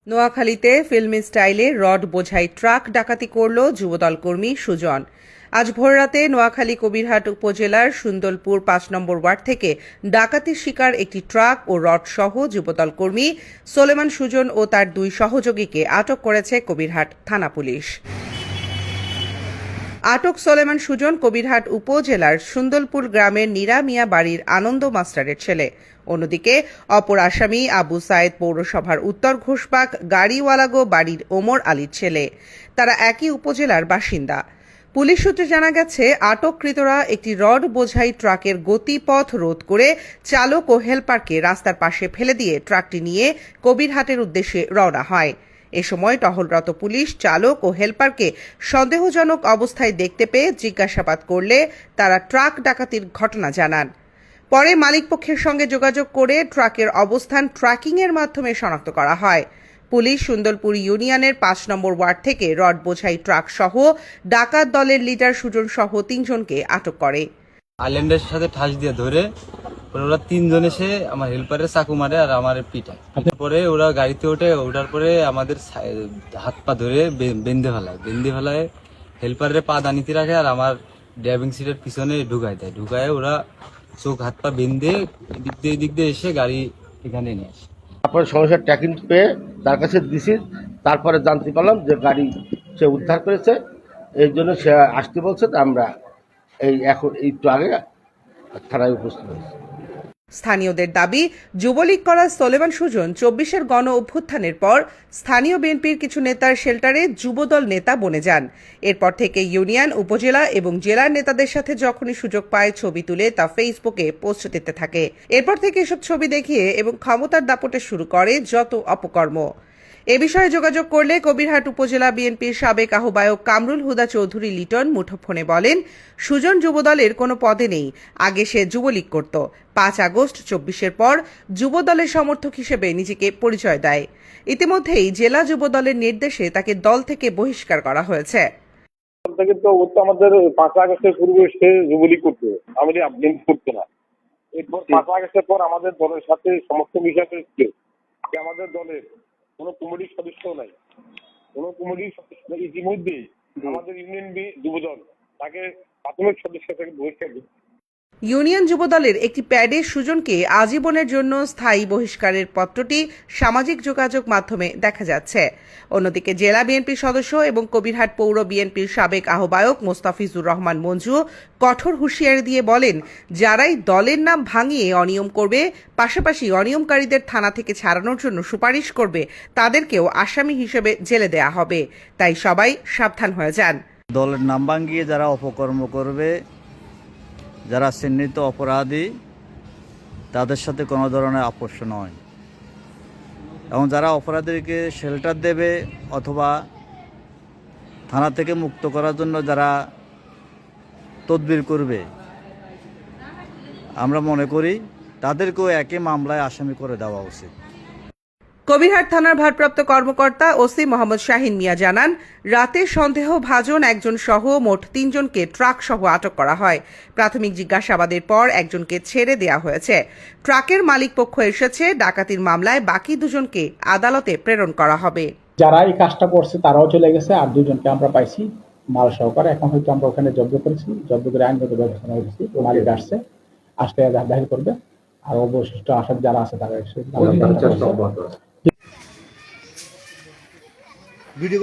নোয়াখালীতে ফিল্মি স্টাইলে রড বোঝাই ট্রাক ডাকাতি করল যুবদল কর্মী সুজন। আজ ভোররাতে নোয়াখালী কবিরহাট উপজেলার সুন্দরপুর ৫ নম্বর ওয়ার্ড থেকে ডাকাতির শিকার একটি ট্রাক ও রড সহ যুবদল কর্মী সোলেমান সুজন ও তার ২ সহযোগীকে আটক করেছে কবিরহাট থানা পুলিশ। আটক সোলেমান সুজন কবিরহাট উপজেলার সুন্দরপুর গ্রামের নীরা মিয়া বাড়ির আনন্দ মাস্টারের ছেলে। অন্যদিকে অপর আসামি আবু সায়েদ পৌরসভার উত্তর ঘোষবাগ গাড়িওয়ালাগো বাড়ির ওমর আলীর ছেলে। তারা একই উপজেলার বাসিন্দা। পুলিশ সূত্রে জানা গেছে, আটককৃতরা একটি রড বোঝাই ট্রাকের গতিপথ রোধ করে চালক ও হেলপারকে রাস্তার পাশে ফেলে দিয়ে ট্রাকটি নিয়ে কবিরহাটের উদ্দেশ্যে রওনা হয়। এ সময় টহলরত পুলিশ চালক ও হেলপারকে সন্দেহজনক অবস্থায় দেখতে পেয়ে জিজ্ঞাসাবাদ করলে তারা ট্রাক ডাকাতির ঘটনা জানান। পরে মালিকপক্ষের সঙ্গে যোগাযোগ করে ট্রাকের অবস্থান ট্র্যাকিংয়ের মাধ্যমে শনাক্ত করা হয়। পুলিশ সুন্দরপুর ইউনিয়নের ৫ নম্বর ওয়ার্ড থেকে রড বোঝাই ট্রাক সহ ডাকাত দলের লিডার সুজন সহ ৩ জনকে আটক করে। আইল্যান্ডের সাথে ঠাস দিয়ে ধরে ওরা ৩ জন এসে আমার হেল্পারের চাকু মারে আর আমার পিটায়। পরে ওরা গাড়িতে ওঠার পরে আমাদের হাত পা ধরে বেঁধে ফেলায় হেল্পারের পা দানিতে রাখে আর আমার ড্রাইভিং সিটের পিছনে ঢুকায় ওরা চোখ হাত পা বেঁধে দিক দিয়ে এসে গাড়ি এখানে নিয়ে আসে। তারপরে সমস্যার ট্র্যাকিং পেয়ে তার কাছে দিছি, তারপরে জানতে পারলাম যে গাড়ি সে উদ্ধার করেছে, এই জন্য সে আসতে বলছে। আমরা এখন একটু আগে থানায় উপস্থিত হয়েছি। স্থানীয়দের দাবি, যুবলীগ করা সোলেমান সুজন ২৪-এর গণ অভ্যুত্থানের পর স্থানীয় বিএনপির কিছু নেতার শেল্টারে যুবদল নেতা বনে যান। এরপর থেকে ইউনিয়ন, উপজেলা এবং জেলার নেতাদের সাথে যখনই সুযোগ পায় ছবি তুলে তা ফেসবুকে পোস্ট দিতে থাকে। এরপর থেকে এসব ছবি দেখিয়ে এবং ক্ষমতার দাপটে শুরু করে যত অপকর্ম। এ বিষয়ে যোগাযোগ করলে কবিরহাট উপজেলা বিএনপির সাবেক আহ্বায়ক কামরুল হুদা চৌধুরী লিটন মুঠোফোনে বলেন, সুজন যুবদলের কোনো পদে নেই, আগে সে যুবলীগ করত। ৫ আগস্ট ২৪-এর পর যুবদলের সমর্থক হিসেবে নিজেকে পরিচয় দেয়। ইতিমধ্যেই জেলা যুবদলের নির্দেশে তাকে দল থেকে বহিষ্কার করা হয়েছে। আমাদের ৫ আগস্টের পূর্বে সে যুবলীগ করতো, আমাদের আপডেট করতো না। এরপর ৫ আগস্টের পর আমাদের দলের সাথে সমস্ত বিষয় আমাদের দলের কোনো কমিটির সদস্য নাই, কোনো কমিটির সদস্য ইতিমধ্যে আমাদের ইউনিয়ন যুবদল তাকে প্রাথমিক সদস্য থেকে বহিষ্কার দিচ্ছে। ইউনিয়ন যুবদলের একটি প্যাডে সুজনকে আজীবনের জন্য স্থায়ী বহিষ্কারের পত্রটি সামাজিক যোগাযোগ মাধ্যমে দেখা যাচ্ছে। অন্যদিকে জেলা বিএনপির সদস্য এবং কবিরহাট পৌর বিএনপির সাবেক আহ্বায়ক মোস্তাফিজুর রহমান মঞ্জু কঠোর হুঁশিয়ারি দিয়ে বলেন, যারাই দলের নাম ভাঙিয়ে অনিয়ম করবে, পাশাপাশি অনিয়মকারীদের থানা থেকে ছাড়ানোর জন্য সুপারিশ করবে, তাদেরকেও আসামি হিসেবে জেলে দেয়া হবে। তাই সবাই সাবধান হয়ে যান। দলের নাম ভাঙিয়ে যারা অপকর্ম করবে, যারা চিহ্নিত অপরাধী, তাদের সাথে কোনো ধরনের আপোষ নয়। এবং যারা অপরাধীকে শেল্টার দেবে অথবা থানা থেকে মুক্ত করার জন্য যারা তদবির করবে, আমরা মনে করি তাদেরকেও একই মামলায় আসামি করে দেওয়া উচিত। কবিরহাট থানার ভারপ্রাপ্ত কর্মকর্তা ওসি মোহাম্মদ শাহিন মিয়া জানান, রাতে সন্দেহভাজন একজন সহ মোট ৩ জনকে ট্রাক সহ আটক করা হয়। প্রাথমিক জিজ্ঞাসাবাদের পর একজনকে ছেড়ে দেওয়া হয়েছে। ট্রাকের মালিক পক্ষ এসেছে। ডাকাতির মামলায় বাকি ২ জনকে আদালতে প্রেরণ করা হবে। যারা এই কাজটা করছে তারাও চলে গেছে, আর ২ জনকে আমরা পাইছি মাল সহকারে। এখন হয়তো আমরা ওখানে জব্দ করেছি, জব্দ করে আইনগত ব্যবস্থা নিয়েছি। মালিক আসলে দাখিল করবে, আর অবশিষ্ট আসামি যারা আছে তারা ভিডিও